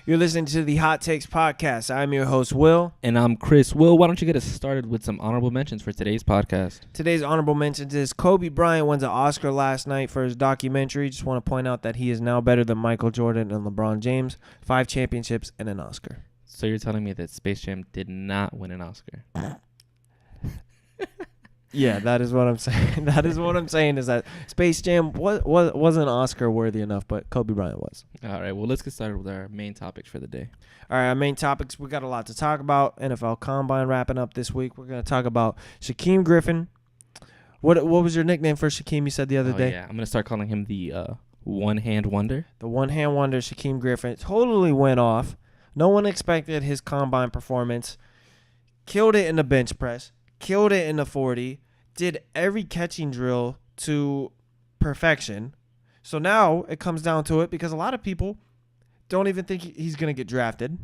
You're listening to the Hot Takes Podcast. I'm your host, Will. And I'm Chris. Will, why don't you get us started with some honorable mentions for today's podcast? Today's honorable mentions is Kobe Bryant wins an Oscar last night for his documentary. Just want to point out that he is now better than Michael Jordan and LeBron James. 5 championships and an Oscar. So you're telling me that Space Jam did not win an Oscar? Yeah, that is what I'm saying. That is what I'm saying is that Space Jam wasn't Oscar worthy enough, but Kobe Bryant was. All right, well, let's get started with our main topics for the day. All right, our main topics, we got a lot to talk about. NFL Combine wrapping up this week. We're going to talk about Shaquem Griffin. What was your nickname for Shaquem you said the other day? Yeah, I'm going to start calling him the one-hand wonder. The one-hand wonder, Shaquem Griffin, totally went off. No one expected his Combine performance. Killed it in the bench press. Killed it in the 40. Did every catching drill to perfection. So now it comes down to it because a lot of people don't even think he's going to get drafted.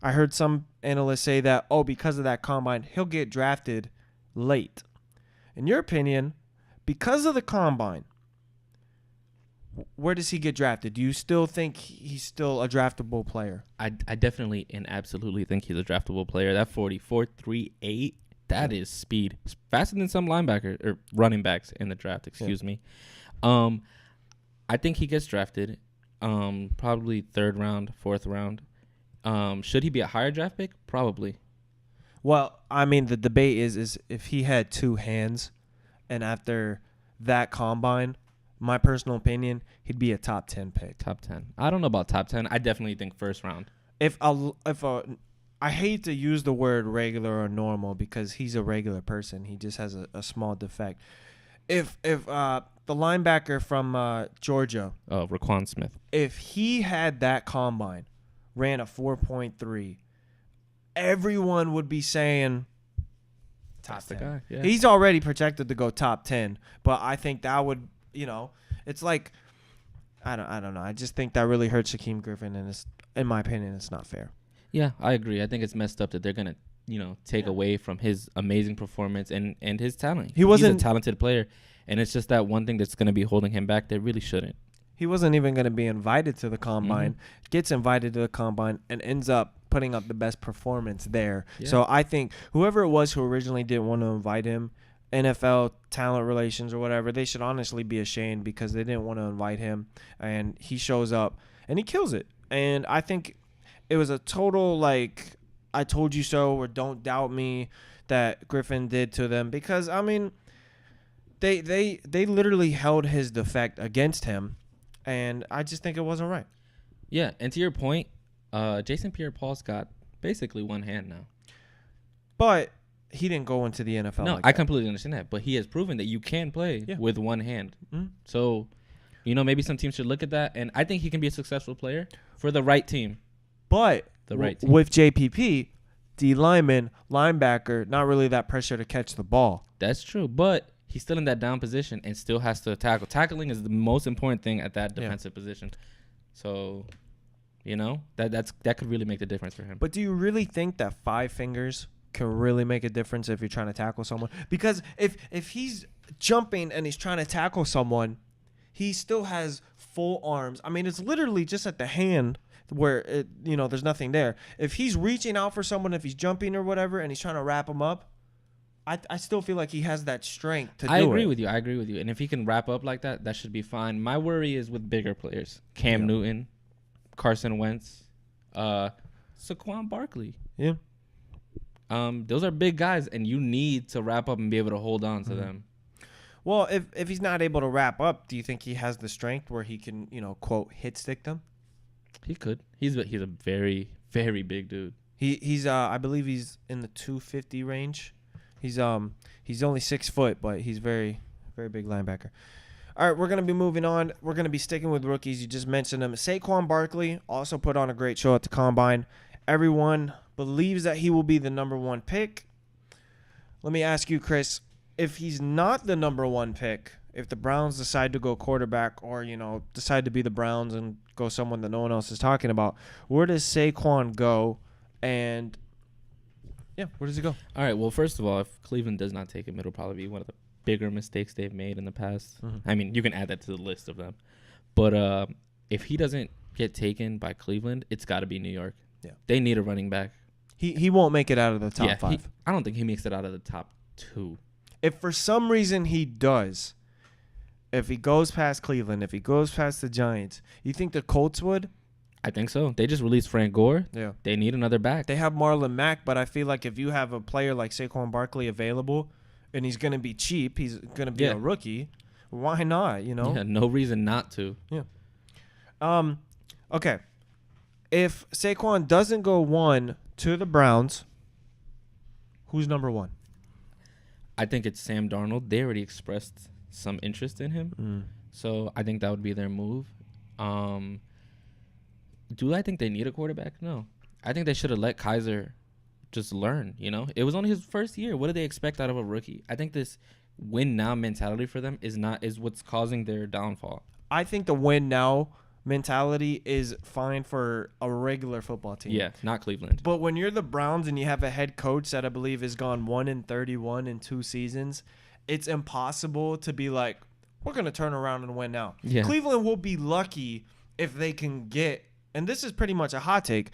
I heard some analysts say that, because of that Combine, he'll get drafted late. In your opinion, because of the Combine, where does he get drafted? Do you still think he's still a draftable player? I definitely and absolutely think he's a draftable player. That 44.38, that is speed. It's faster than some linebacker or running backs in the draft, excuse me. I think he gets drafted probably 3rd round, 4th round. Should he be a higher draft pick? Probably. Well, I mean, the debate is if he had 2 hands and after that Combine, my personal opinion, he'd be a top 10 pick. Top 10. I don't know about top 10. I definitely think 1st round. I hate to use the word regular or normal because he's a regular person. He just has a small defect. If the linebacker from Georgia, Raquan Smith, if he had that Combine, ran a 4.3, everyone would be saying top 10. guy. Yeah. He's already projected to go top 10, but I think that would, it's like I don't know. I just think that really hurts Shaquem Griffin, and it's, in my opinion, it's not fair. Yeah, I agree. I think it's messed up that they're gonna, take away from his amazing performance and his talent. He's a talented player, and it's just that one thing that's gonna be holding him back that really shouldn't. He wasn't even gonna be invited to the Combine. Gets invited to the Combine and ends up putting up the best performance there. Yeah. So I think whoever it was who originally didn't want to invite him, NFL talent relations or whatever, they should honestly be ashamed because they didn't want to invite him, and he shows up and he kills it. And I think it was a total I told you so or don't doubt me that Griffin did to them because I mean they literally held his defect against him, and I just think it wasn't right. Yeah, and to your point, Jason Pierre-Paul's got basically one hand now. But he didn't go into the NFL. No, I completely understand that, but he has proven that you can play with one hand. Mm-hmm. So, maybe some teams should look at that, and I think he can be a successful player for the right team. But with JPP, D lineman, linebacker, not really that pressure to catch the ball. That's true, but he's still in that down position and still has to tackle. Tackling is the most important thing at that defensive position. So, that could really make the difference for him. But do you really think that 5 fingers can really make a difference if you're trying to tackle someone? Because if he's jumping and he's trying to tackle someone, he still has full arms. I mean, it's literally just at the hand where there's nothing there. If he's reaching out for someone, if he's jumping or whatever, and he's trying to wrap him up, I still feel like he has that strength to do it. I agree with you. And if he can wrap up like that, that should be fine. My worry is with bigger players. Cam Newton, Carson Wentz, Saquon Barkley. Yeah. Those are big guys, and you need to wrap up and be able to hold on to them. Well, if he's not able to wrap up, do you think he has the strength where he can, quote, hit stick them? He could. He's a very, very big dude. He's I believe he's in the 250 range. He's only 6 foot, but he's very, very big linebacker. All right, we're going to be moving on. We're going to be sticking with rookies. You just mentioned them. Saquon Barkley also put on a great show at the Combine. Everyone believes that he will be the number 1 pick. Let me ask you, Chris, if he's not the number 1 pick, if the Browns decide to go quarterback or, decide to be the Browns and go someone that no one else is talking about, where does Saquon go? And, where does he go? All right, well, first of all, if Cleveland does not take him, it'll probably be one of the bigger mistakes they've made in the past. I mean, you can add that to the list of them. But if he doesn't get taken by Cleveland, it's got to be New York. Yeah. They need a running back. He won't make it out of the top 5. I don't think he makes it out of the top 2. If for some reason he does, if he goes past Cleveland, if he goes past the Giants, you think the Colts would? I think so. They just released Frank Gore. Yeah. They need another back. They have Marlon Mack, but I feel like if you have a player like Saquon Barkley available and he's going to be cheap, he's going to be a rookie, why not, you know? Yeah, no reason not to. Yeah. Okay. If Saquon doesn't go 1 to the Browns, who's number 1? I think it's Sam Darnold. They already expressed some interest in him. So I think that would be their move. Do I think they need a quarterback? No. I think they should have let Kaiser just learn, you know? It was only his first year. What do they expect out of a rookie? I think this win now mentality for them is what's causing their downfall. I think the win now mentality is fine for a regular football team. Yeah, not Cleveland. But when you're the Browns and you have a head coach that I believe has gone 1-31 in 2 seasons, it's impossible to be like, we're going to turn around and win now. Yeah. Cleveland will be lucky if they can get, and this is pretty much a hot take,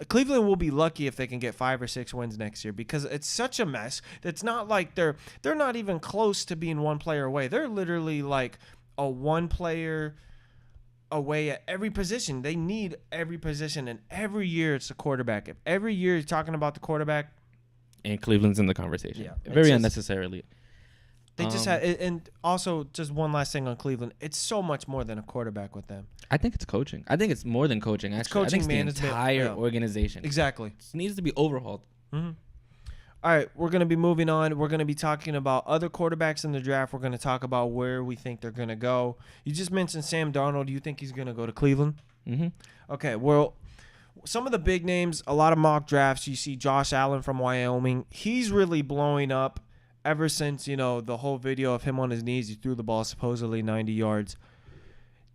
Cleveland will be lucky if they can get 5 or 6 wins next year because it's such a mess. It's not like they're not even close to being one player away. They're literally like a one player away at every position. They need every position, and every year it's the quarterback. If every year you're talking about the quarterback, and Cleveland's in the conversation. Yeah, very unnecessarily. They just had, and also just one last thing on Cleveland. It's so much more than a quarterback with them. I think it's coaching. I think it's more than coaching. Actually, It's coaching, I think it's management, the entire yeah. organization. Exactly. It needs to be overhauled. Mm-hmm. All right, we're going to be moving on. We're going to be talking about other quarterbacks in the draft. We're going to talk about where we think they're going to go. You just mentioned Sam Darnold. Do you think he's going to go to Cleveland? Mm-hmm. Okay, well, some of the big names, a lot of mock drafts. You see Josh Allen from Wyoming. He's really blowing up ever since, you know, the whole video of him on his knees. He threw the ball supposedly 90 yards.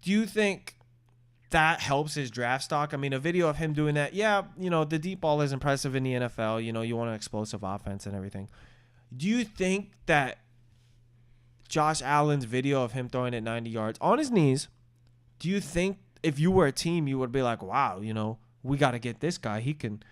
Do you think that helps his draft stock? I mean, a video of him doing that, yeah, you know, the deep ball is impressive in the NFL. You know, you want an explosive offense and everything. Do you think that Josh Allen's video of him throwing it 90 yards on his knees, do you think if you were a team, you would be like, wow, you know, we got to get this guy. He can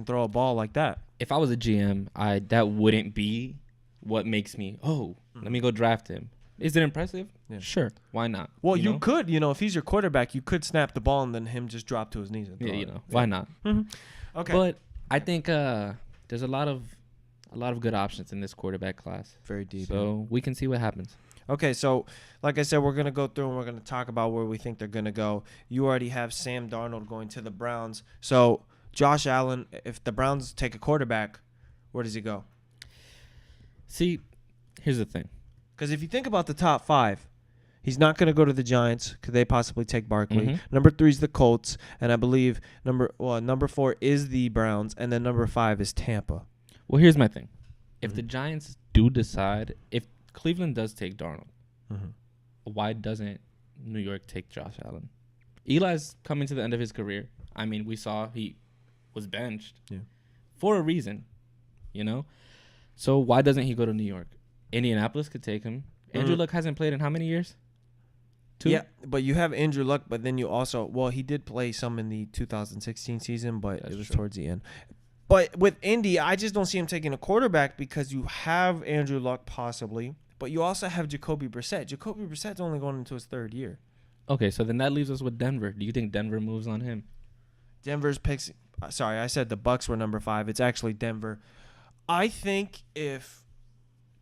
throw a ball like that. If I was a GM, that wouldn't be what makes me, let me go draft him. Is it impressive? Yeah. Sure. Why not? Well, you know? could, you know, if he's your quarterback, you could snap the ball and then him just drop to his knees and throw Yeah, you it. know, why not? Mm-hmm. Okay. But I think there's a lot of good options in this quarterback class. Very deep. So we can see what happens. Okay, so like I said, we're going to go through and we're going to talk about where we think they're going to go. You already have Sam Darnold going to the Browns. So Josh Allen, if the Browns take a quarterback, where does he go? See, here's the thing. Because if you think about the top 5, he's not going to go to the Giants. Could they possibly take Barkley? Mm-hmm. Number 3 is the Colts, and I believe number 4 is the Browns, and then number 5 is Tampa. Well, here's my thing. If the Giants do decide, if Cleveland does take Darnold, why doesn't New York take Josh Allen? Eli's coming to the end of his career. I mean, we saw he was benched for a reason, you know? So why doesn't he go to New York? Indianapolis could take him. Andrew Luck hasn't played in how many years? 2? Yeah, but you have Andrew Luck, but then you also, well, he did play some in the 2016 season, but That's it was true. towards the end. But with Indy, I just don't see him taking a quarterback because you have Andrew Luck possibly, but you also have Jacoby Brissett. Jacoby Brissett's only going into his 3rd year. Okay, so then that leaves us with Denver. Do you think Denver moves on him? Denver's picks. Sorry, I said the Bucks were number 5. It's actually Denver. I think if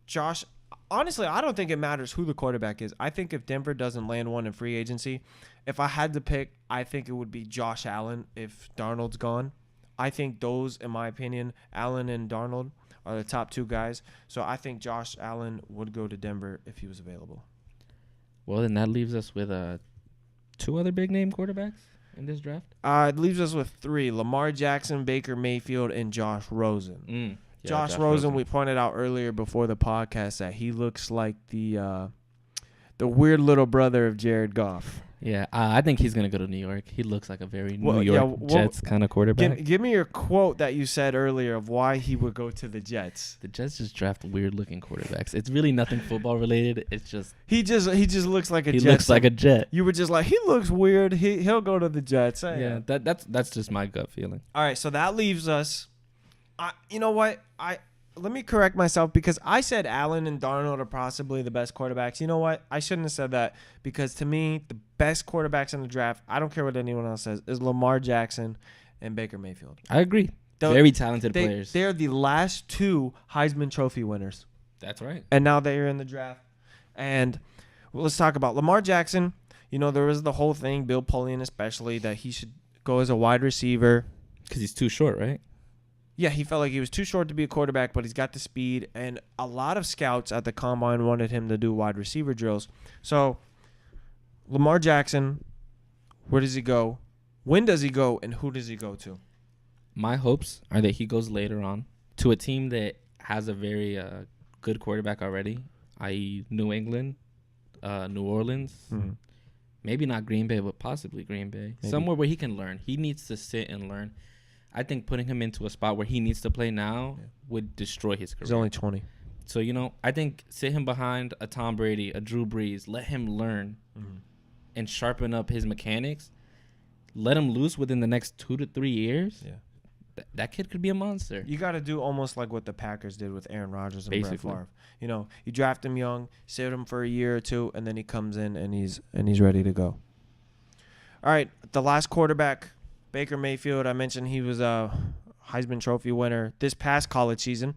Josh, honestly, I don't think it matters who the quarterback is. I think if Denver doesn't land one in free agency, if I had to pick, I think it would be Josh Allen if Darnold's gone. I think those, in my opinion, Allen and Darnold are the top 2 guys. So I think Josh Allen would go to Denver if he was available. Well, then that leaves us with 2 other big-name quarterbacks in this draft. It leaves us with 3, Lamar Jackson, Baker Mayfield, and Josh Rosen. Yeah, Josh Rosen, we pointed out earlier before the podcast that he looks like the weird little brother of Jared Goff. Yeah, I think he's gonna go to New York. He looks like a very Well, New yeah, York well, Jets kind of quarterback. Give me your quote that you said earlier of why he would go to the Jets. The Jets just draft weird-looking quarterbacks. It's really nothing football related. It's just He just looks like a he Jet. looks like a Jet. You were just like, he looks weird. He'll go to the Jets. Yeah, that's just my gut feeling. All right, so that leaves us. You know what? Let me correct myself because I said Allen and Darnold are possibly the best quarterbacks. You know what? I shouldn't have said that because to me, the best quarterbacks in the draft, I don't care what anyone else says, is Lamar Jackson and Baker Mayfield. I agree. Very talented players. They're the last two Heisman Trophy winners. That's right. And now they're in the draft. And let's talk about Lamar Jackson. You know, there was the whole thing, Bill Polian especially, that he should go as a wide receiver. Because he's too short, right? Yeah, he felt like he was too short to be a quarterback, but he's got the speed. And a lot of scouts at the combine wanted him to do wide receiver drills. So, Lamar Jackson, where does he go? When does he go? And who does he go to? My hopes are that he goes later on to a team that has a very good quarterback already, i.e. New England, New Orleans. Mm-hmm. Maybe not Green Bay, but possibly Green Bay. Maybe. Somewhere where he can learn. He needs to sit and learn. I think putting him into a spot where he needs to play now would destroy his career. He's only 20. So, I think sit him behind a Tom Brady, a Drew Brees. Let him learn and sharpen up his mechanics. Let him loose within the next 2 to 3 years. Yeah. That kid could be a monster. You got to do almost like what the Packers did with Aaron Rodgers and Basically. Brett Favre. You draft him young, sit him for a year or two, and then he comes in and he's ready to go. All right, the last quarterback, Baker Mayfield. I mentioned he was a Heisman Trophy winner this past college season.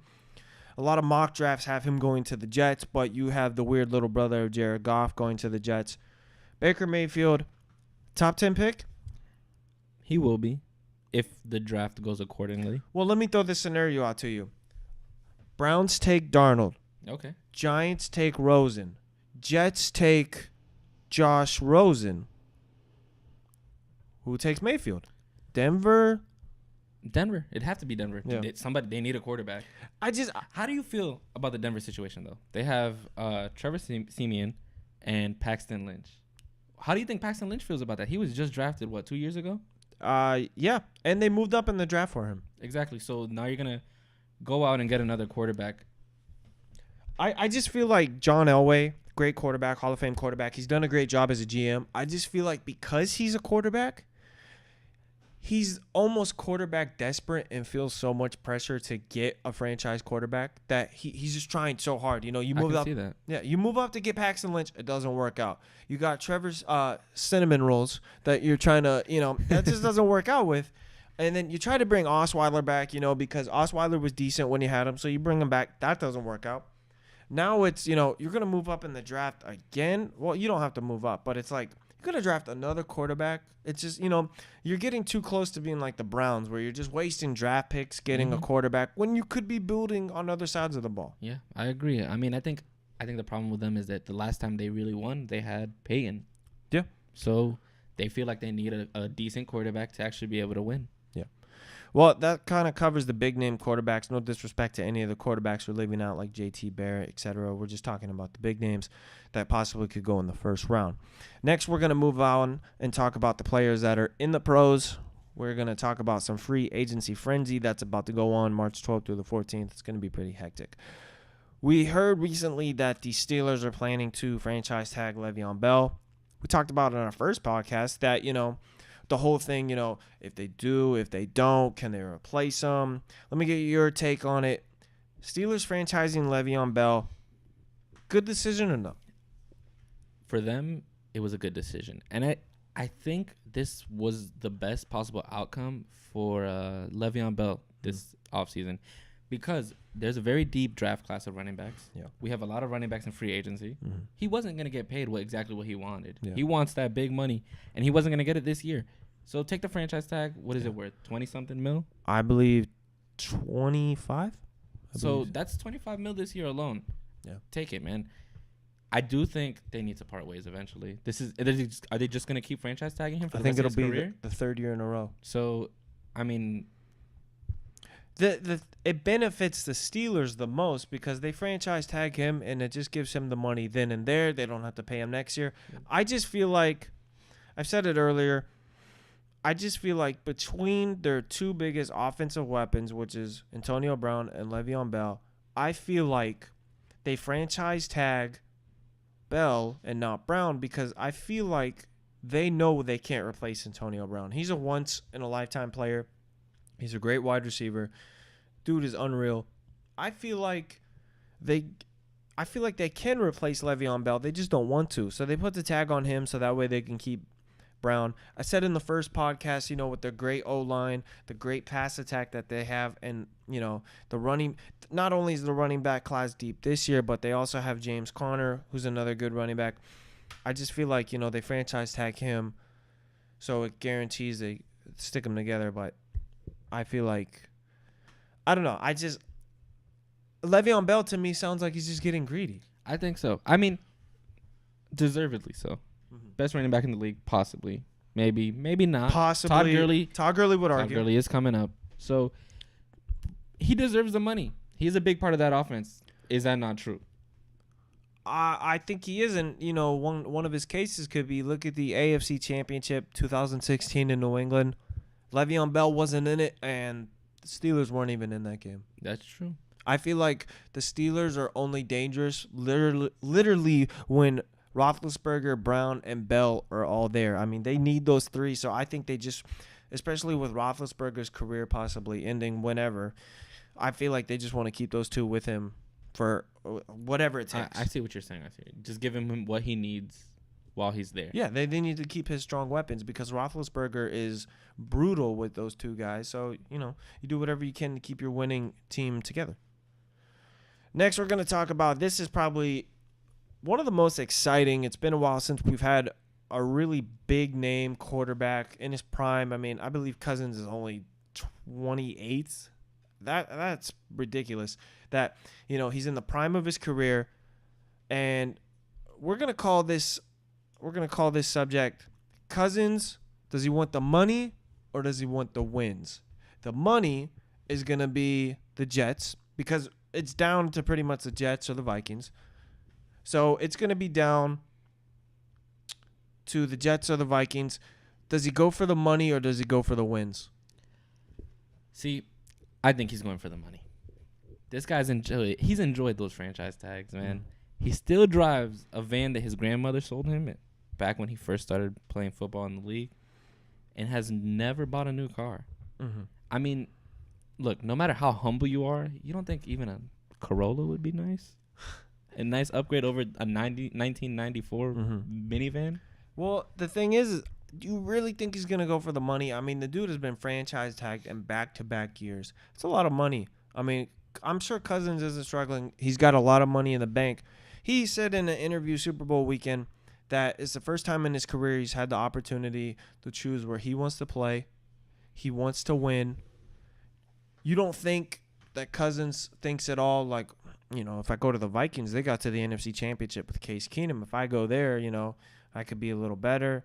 A lot of mock drafts have him going to the Jets, but you have the weird little brother of Jared Goff going to the Jets. Baker Mayfield, top 10 pick? He will be if the draft goes accordingly. Well, let me throw this scenario out to you. Browns take Darnold. Okay. Giants take Rosen. Jets take Josh Rosen. Who takes Mayfield? Denver? It'd have to be Denver. Yeah. They need a quarterback. How do you feel about the Denver situation, though? They have Trevor Siemian and Paxton Lynch. How do you think Paxton Lynch feels about that? He was just drafted, 2 years ago? Yeah. And they moved up in the draft for him. Exactly. So now you're going to go out and get another quarterback. I just feel like John Elway, great quarterback, Hall of Fame quarterback. He's done a great job as a GM. I just feel like because he's a quarterback, he's almost quarterback desperate and feels so much pressure to get a franchise quarterback that he's just trying so hard. You move up. See that. Yeah, you move up to get Paxton Lynch, it doesn't work out. You got Trevor's cinnamon rolls that you're trying to, that just doesn't work out with. And then you try to bring Osweiler back, because Osweiler was decent when you had him, so you bring him back. That doesn't work out. Now it's, you're going to move up in the draft again. Well, you don't have to move up, but it's like you're going to draft another quarterback. It's just, you're getting too close to being like the Browns where you're just wasting draft picks getting a quarterback when you could be building on other sides of the ball. Yeah, I agree. I mean, I think the problem with them is that the last time they really won, they had Peyton. Yeah. So they feel like they need a decent quarterback to actually be able to win. Well, that kind of covers the big-name quarterbacks. No disrespect to any of the quarterbacks we're leaving out, like J.T. Barrett, etc. We're just talking about the big names that possibly could go in the first round. Next, we're going to move on and talk about the players that are in the pros. We're going to talk about some free agency frenzy that's about to go on March 12th through the 14th. It's going to be pretty hectic. We heard recently that the Steelers are planning to franchise tag Le'Veon Bell. We talked about it on our first podcast that, the whole thing, if they do, if they don't, can they replace them? Let me get your take on it. Steelers franchising Le'Veon Bell, good decision or no? For them, it was a good decision. And I think this was the best possible outcome for Le'Veon Bell this offseason because there's a very deep draft class of running backs. Yeah. We have a lot of running backs in free agency. Mm-hmm. He wasn't going to get paid exactly what he wanted. Yeah. He wants that big money, and he wasn't going to get it this year. So take the franchise tag. What is it worth? 20-something mil? I believe 25. So that's 25 mil this year alone. Yeah. Take it, man. I do think they need to part ways eventually. Are they just going to keep franchise tagging him for I the think rest it'll of his be career? the third year in a row. So, I mean, it benefits the Steelers the most because they franchise tag him and it just gives him the money then and there. They don't have to pay him next year. I just feel like I've said it earlier. I just feel like between their two biggest offensive weapons, which is Antonio Brown and Le'Veon Bell, I feel like they franchise tag Bell and not Brown because I feel like they know they can't replace Antonio Brown. He's a once-in-a-lifetime player. He's a great wide receiver. Dude is unreal. I feel like they can replace Le'Veon Bell. They just don't want to. So they put the tag on him so that way they can keep Brown. I said in the first podcast, with the great O-line, the great pass attack that they have, and, the running, not only is the running back class deep this year, but they also have James Conner, who's another good running back. I just feel like, they franchise tag him, so it guarantees they stick them together. But I feel like, I don't know. Le'Veon Bell to me sounds like he's just getting greedy. I think so. I mean, deservedly so. Best running back in the league, possibly. Maybe not. Possibly. Todd Gurley would argue. Todd Gurley is coming up. So he deserves the money. He's a big part of that offense. Is that not true? I think he isn't. One of his cases could be, look at the AFC Championship 2016 in New England. Le'Veon Bell wasn't in it, and the Steelers weren't even in that game. That's true. I feel like the Steelers are only dangerous literally when Roethlisberger, Brown, and Bell are all there. I mean, they need those three. So I think they just, especially with Roethlisberger's career possibly ending whenever, I feel like they just want to keep those two with him for whatever it takes. I see what you're saying. Just give him what he needs while he's there. Yeah, they need to keep his strong weapons because Roethlisberger is brutal with those two guys. So, you do whatever you can to keep your winning team together. Next, we're going to talk about, this is probably one of the most exciting. It's been a while since we've had a really big name quarterback in his prime. I mean, I believe Cousins is only 28. That's ridiculous. That, he's in the prime of his career, and we're going to call this subject Cousins. Does he want the money or does he want the wins? The money is going to be the Jets because it's down to pretty much the Jets or the Vikings. So it's going to be down to the Jets or the Vikings. Does he go for the money or does he go for the wins? See, I think he's going for the money. This guy's enjoyed those franchise tags, man. He still drives a van that his grandmother sold him back when he first started playing football in the league and has never bought a new car. Mm-hmm. I mean, look, no matter how humble you are, you don't think even a Corolla would be nice? A nice upgrade over a 1994 minivan? Well, the thing is, do you really think he's going to go for the money? I mean, the dude has been franchise tagged in back-to-back years. It's a lot of money. I mean, I'm sure Cousins isn't struggling. He's got a lot of money in the bank. He said in an interview Super Bowl weekend that it's the first time in his career he's had the opportunity to choose where he wants to play. He wants to win. You don't think that Cousins thinks at all like, if I go to the Vikings, they got to the NFC Championship with Case Keenum. If I go there, I could be a little better.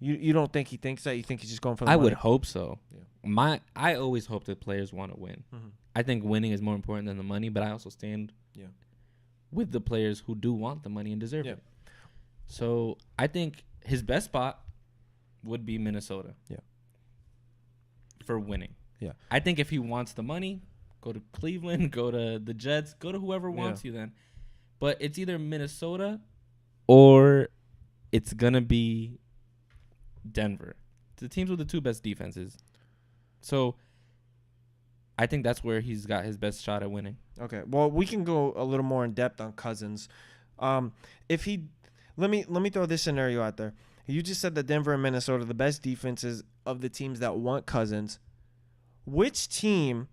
You don't think he thinks that? You think he's just going for the money? I would hope so. Yeah. I always hope that players want to win. Mm-hmm. I think winning is more important than the money, but I also stand with the players who do want the money and deserve it. So I think his best spot would be Minnesota. Yeah. For winning. Yeah. I think if he wants the money, go to Cleveland, go to the Jets, go to whoever wants you then. But it's either Minnesota or it's going to be Denver. The teams with the two best defenses. So I think that's where he's got his best shot at winning. Okay. Well, we can go a little more in depth on Cousins. Let me throw this scenario out there. You just said that Denver and Minnesota are the best defenses of the teams that want Cousins. Which team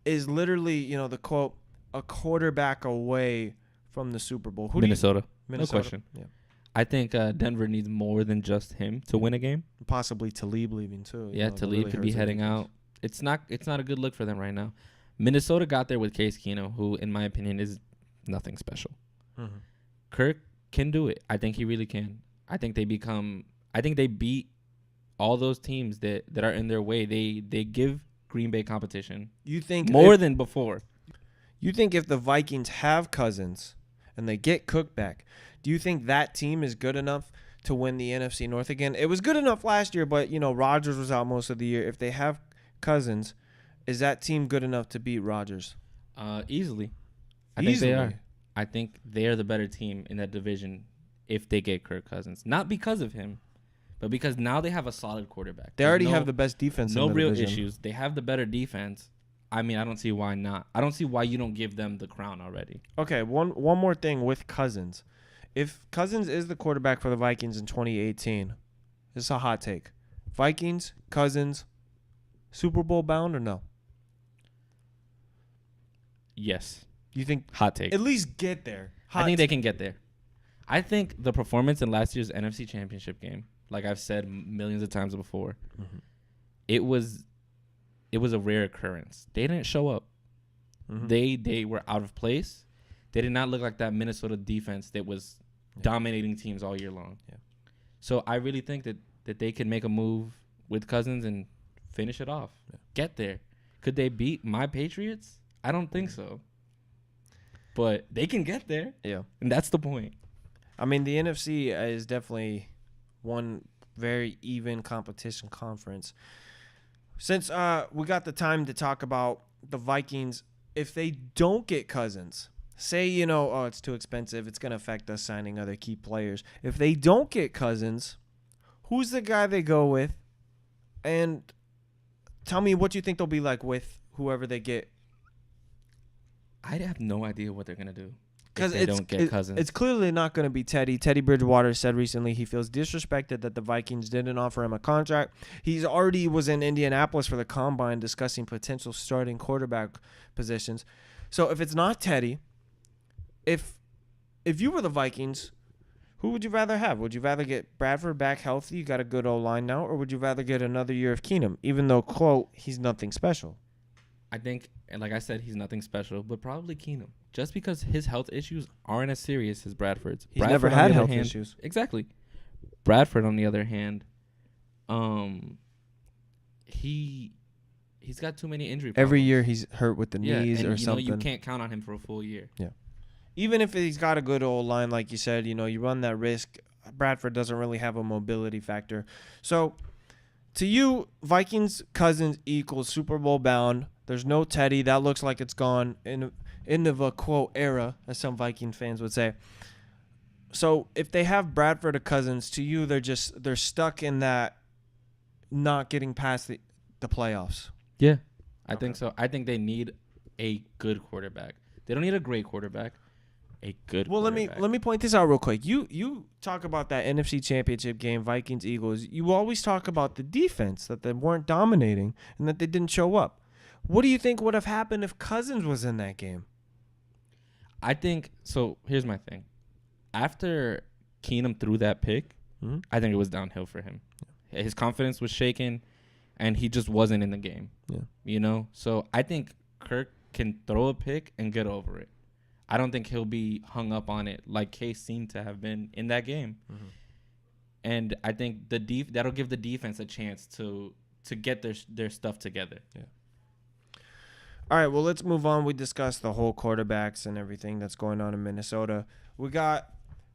is literally, the quote, a quarterback away from the Super Bowl? Minnesota. Minnesota. No question. Yeah. I think Denver needs more than just him to win a game. Possibly Talib leaving too. Yeah, Talib could be heading out. It's not a good look for them right now. Minnesota got there with Case Keenum, who, in my opinion, is nothing special. Mm-hmm. Kirk can do it. I think he really can. I think they beat all those teams that are in their way. They give Green Bay competition. You think more than before? You think if the Vikings have Cousins and they get Cook back, do you think that team is good enough to win the NFC North again. It was good enough last year, but Rodgers was out most of the year. If they have Cousins, is that team good enough to beat Rodgers? Easily. I think they are. I think they are the better team in that division if they get Kirk Cousins. Not because of him, but because now they have a solid quarterback. They already have the best defense. No in the real division. issues. They have the better defense. I mean, I don't see why not. I don't see why you don't give them the crown already. Okay, one more thing with Cousins. If Cousins is the quarterback for the Vikings in 2018, this is a hot take. Vikings, Cousins, Super Bowl bound or no? Yes. You think Hot take. at least get there? I think they can get there. I think the performance in last year's NFC Championship game, like I've said millions of times before, it was a rare occurrence. They didn't show up. They were out of place. They did not look like that Minnesota defense that was dominating teams all year long. Yeah. So I really think that they can make a move with Cousins and finish it off. Yeah. Get there. Could they beat my Patriots? I don't think so. But they can get there. Yeah. And that's the point. I mean, the NFC is definitely one very even competition conference. Since we got the time to talk about the Vikings, if they don't get Cousins, say, it's too expensive, it's going to affect us signing other key players. If they don't get Cousins, who's the guy they go with? And tell me what you think they'll be like with whoever they get. I have no idea what they're going to do. Because they don't get Cousins. It's clearly not going to be Teddy. Teddy Bridgewater said recently he feels disrespected that the Vikings didn't offer him a contract. He's already was in Indianapolis for the Combine discussing potential starting quarterback positions. So if it's not Teddy, if you were the Vikings, who would you rather have? Would you rather get Bradford back healthy? You got a good O-line now. Or would you rather get another year of Keenum, even though, quote, he's nothing special? I think, and like I said, he's nothing special, but probably Keenum. Just because his health issues aren't as serious as Bradford's. He's never had health issues. Exactly. Bradford, on the other hand, he's got too many injury problems. Every year he's hurt with the knees and or something. You can't count on him for a full year. Yeah. Even if he's got a good old line, like you said, you run that risk. Bradford doesn't really have a mobility factor. So, to you, Vikings Cousins equals Super Bowl bound. There's no Teddy. That looks like it's gone in the quote era, as some Viking fans would say. So if they have Bradford or Cousins, to you they're stuck in that not getting past the playoffs. Yeah, I think so. I think they need a good quarterback. They don't need a great quarterback. A good. Well, quarterback. let me point this out real quick. You talk about that NFC Championship game, Vikings Eagles. You always talk about the defense, that they weren't dominating and that they didn't show up. What do you think would have happened if Cousins was in that game? I think so. Here's my thing. After Keenum threw that pick, I think it was downhill for him. Yeah. His confidence was shaken, and he just wasn't in the game. Yeah. So I think Kirk can throw a pick and get over it. I don't think he'll be hung up on it like Case seemed to have been in that game. And I think that'll give the defense a chance to get their stuff together. Yeah. All right, well, let's move on. We discussed the whole quarterbacks and everything that's going on in Minnesota. We got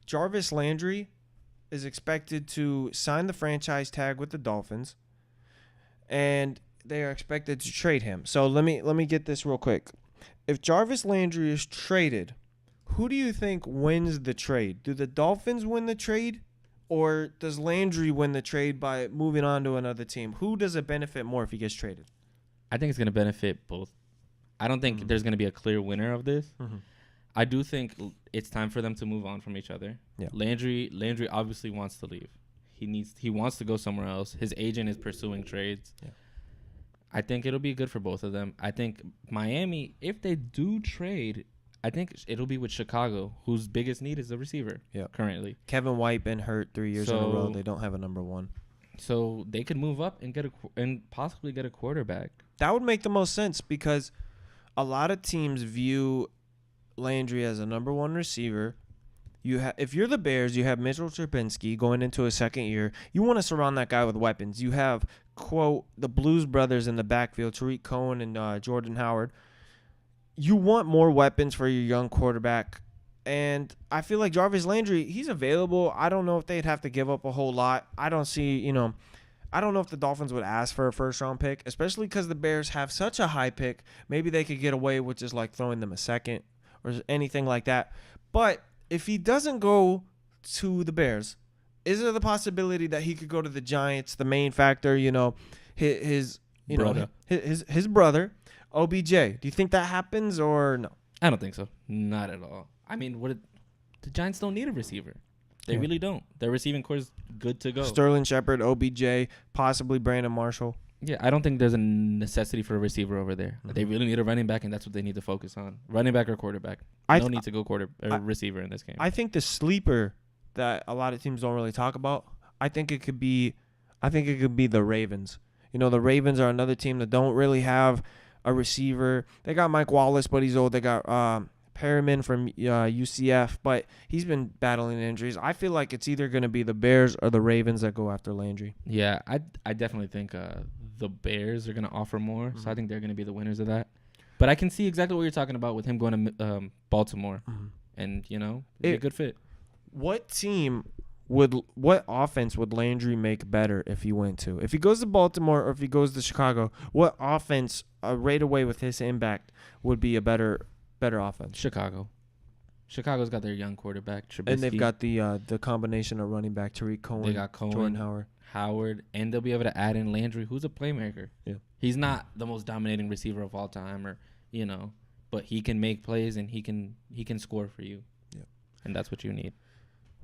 Jarvis Landry is expected to sign the franchise tag with the Dolphins, and they are expected to trade him. So let me get this real quick. If Jarvis Landry is traded, who do you think wins the trade? Do the Dolphins win the trade, or does Landry win the trade by moving on to another team? Who does it benefit more if he gets traded? I think it's going to benefit both. I don't think there's going to be a clear winner of this. I do think it's time for them to move on from each other. Yeah. Landry obviously wants to leave. He wants to go somewhere else. His agent is pursuing trades. Yeah. I think it'll be good for both of them. I think Miami, if they do trade, I think it'll be with Chicago, whose biggest need is a receiver currently. Kevin White been hurt 3 years in a row. They don't have a number one. So they could move up and possibly get a quarterback. That would make the most sense because a lot of teams view Landry as a number one receiver. If you're the Bears, you have Mitchell Trubisky going into his second year. You want to surround that guy with weapons. You have, quote, the Blues Brothers in the backfield, Tariq Cohen and Jordan Howard. You want more weapons for your young quarterback. And I feel like Jarvis Landry, he's available. I don't know if they'd have to give up a whole lot. I don't know if the Dolphins would ask for a first-round pick, especially because the Bears have such a high pick. Maybe they could get away with just like throwing them a second or anything like that. But if he doesn't go to the Bears, is there the possibility that he could go to the Giants? The main factor, his brother, OBJ. Do you think that happens or no? I don't think so. Not at all. I mean, the Giants don't need a receiver. They really don't. Their receiving core is good to go. Sterling Shepard, OBJ, possibly Brandon Marshall. Yeah, I don't think there's a necessity for a receiver over there. They really need a running back, and that's what they need to focus on. Running back or quarterback. No need to go receiver in this game. I think the sleeper that a lot of teams don't really talk about, I think it could be the Ravens. The Ravens are another team that don't really have a receiver. They got Mike Wallace, but he's old. They got Perriman from UCF, but he's been battling injuries. I feel like it's either going to be the Bears or the Ravens that go after Landry. Yeah, I definitely think the Bears are going to offer more, so I think they're going to be the winners of that. But I can see exactly what you're talking about with him going to Baltimore, and it'd be a good fit. What offense would Landry make better if he went to? If he goes to Baltimore or if he goes to Chicago, what offense right away with his impact would be a better offense? Chicago's got their young quarterback, Trubisky. And they've got the combination of running back Tariq Cohen. They got Cohen, Jordan Howard, and they'll be able to add in Landry, who's a playmaker. Yeah. He's not the most dominating receiver of all time, but he can make plays and he can score for you. Yeah. And that's what you need.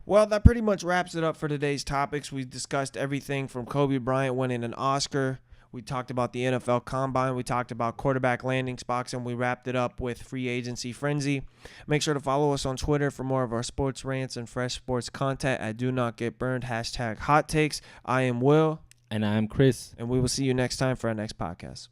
Well, that pretty much wraps it up for today's topics. We discussed everything from Kobe Bryant winning an Oscar. We talked about the NFL Combine. We talked about quarterback landing spots, and we wrapped it up with free agency frenzy. Make sure to follow us on Twitter for more of our sports rants and fresh sports content at Do Not Get Burned, #Hot Takes. I am Will. And I am Chris. And we will see you next time for our next podcast.